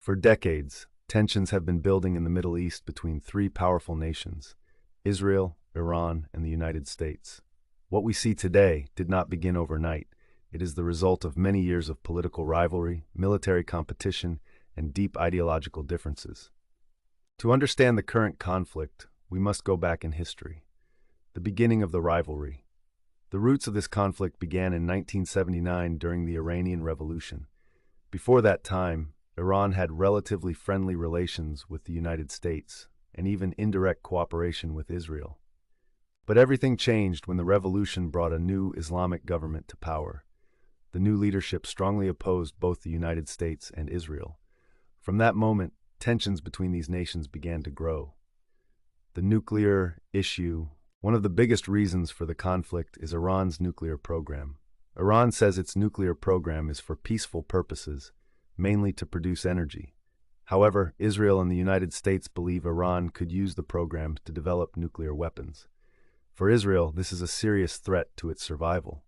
For decades, tensions have been building in the Middle East between three powerful nations: Israel, Iran, and the United States. What we see today did not begin overnight. It is the result of many years of political rivalry, military competition, and deep ideological differences. To understand the current conflict, we must go back in history. The beginning of the rivalry. The roots of this conflict began in 1979 during the Iranian Revolution. Before that time, Iran had relatively friendly relations with the United States, and even indirect cooperation with Israel. But everything changed when the revolution brought a new Islamic government to power. The new leadership strongly opposed both the United States and Israel. From that moment, tensions between these nations began to grow. The nuclear issue. One of the biggest reasons for the conflict is Iran's nuclear program. Iran says its nuclear program is for peaceful purposes, mainly to produce energy. However, Israel and the United States believe Iran could use the program to develop nuclear weapons. For Israel, this is a serious threat to its survival.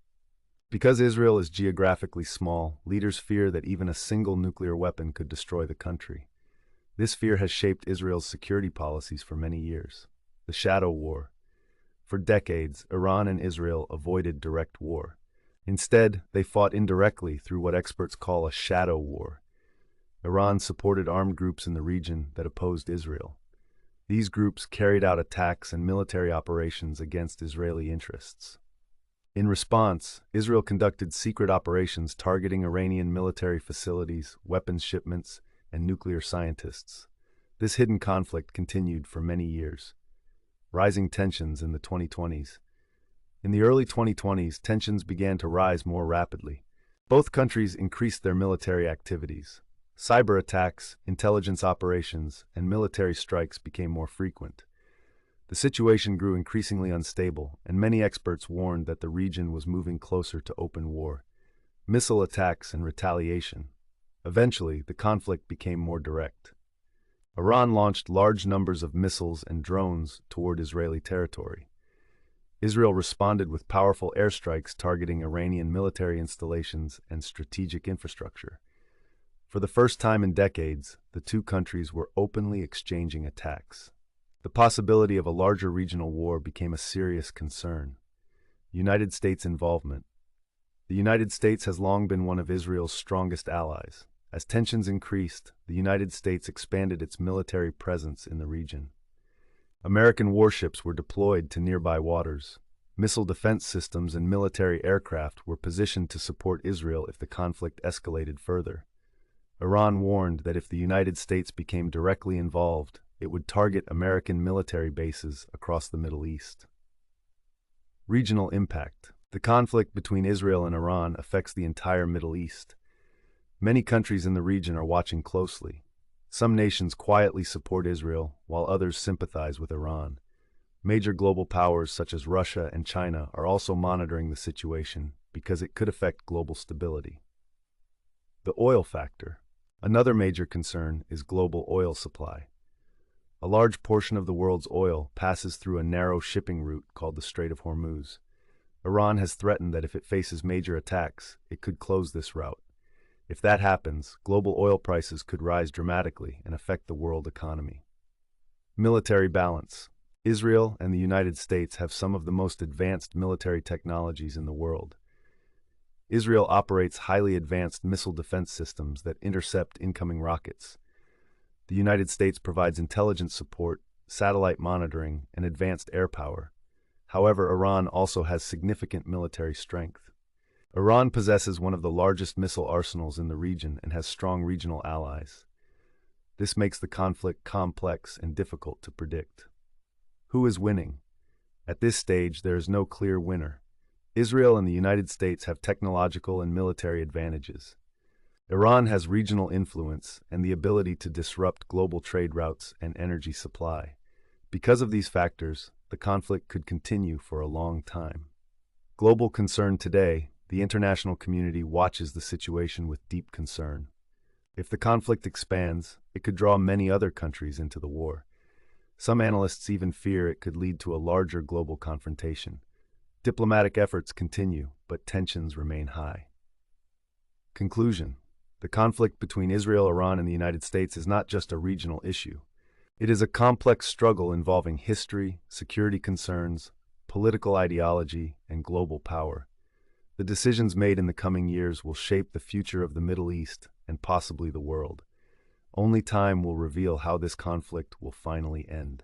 Because Israel is geographically small, leaders fear that even a single nuclear weapon could destroy the country. This fear has shaped Israel's security policies for many years. The shadow war. For decades, Iran and Israel avoided direct war. Instead, they fought indirectly through what experts call a shadow war. Iran supported armed groups in the region that opposed Israel. These groups carried out attacks and military operations against Israeli interests. In response, Israel conducted secret operations targeting Iranian military facilities, weapons shipments, and nuclear scientists. This hidden conflict continued for many years. Rising tensions in the 2020s. In the early 2020s, tensions began to rise more rapidly. Both countries increased their military activities. Cyber attacks, intelligence operations, and military strikes became more frequent. The situation grew increasingly unstable, and many experts warned that the region was moving closer to open war. Missile attacks and retaliation. Eventually, the conflict became more direct. Iran launched large numbers of missiles and drones toward Israeli territory. Israel responded with powerful airstrikes targeting Iranian military installations and strategic infrastructure. For the first time in decades, the two countries were openly exchanging attacks. The possibility of a larger regional war became a serious concern. United States involvement. The United States has long been one of Israel's strongest allies. As tensions increased, the United States expanded its military presence in the region. American warships were deployed to nearby waters. Missile defense systems and military aircraft were positioned to support Israel if the conflict escalated further. Iran warned that if the United States became directly involved, it would target American military bases across the Middle East. Regional impact. The conflict between Israel and Iran affects the entire Middle East. Many countries in the region are watching closely. Some nations quietly support Israel, while others sympathize with Iran. Major global powers such as Russia and China are also monitoring the situation because it could affect global stability. The oil factor. Another major concern is global oil supply. A large portion of the world's oil passes through a narrow shipping route called the Strait of Hormuz. Iran has threatened that if it faces major attacks, it could close this route. If that happens, global oil prices could rise dramatically and affect the world economy. Military balance. Israel and the United States have some of the most advanced military technologies in the world. Israel operates highly advanced missile defense systems that intercept incoming rockets. The United States provides intelligence support, satellite monitoring, and advanced air power. However, Iran also has significant military strength. Iran possesses one of the largest missile arsenals in the region and has strong regional allies. This makes the conflict complex and difficult to predict. Who is winning? At this stage, there is no clear winner. Israel and the United States have technological and military advantages. Iran has regional influence and the ability to disrupt global trade routes and energy supply. Because of these factors, the conflict could continue for a long time. Global concern today. The international community watches the situation with deep concern. If the conflict expands, it could draw many other countries into the war. Some analysts even fear it could lead to a larger global confrontation. Diplomatic efforts continue, but tensions remain high. Conclusion. The conflict between Israel, Iran, and the United States is not just a regional issue. It is a complex struggle involving history, security concerns, political ideology, and global power. The decisions made in the coming years will shape the future of the Middle East and possibly the world. Only time will reveal how this conflict will finally end.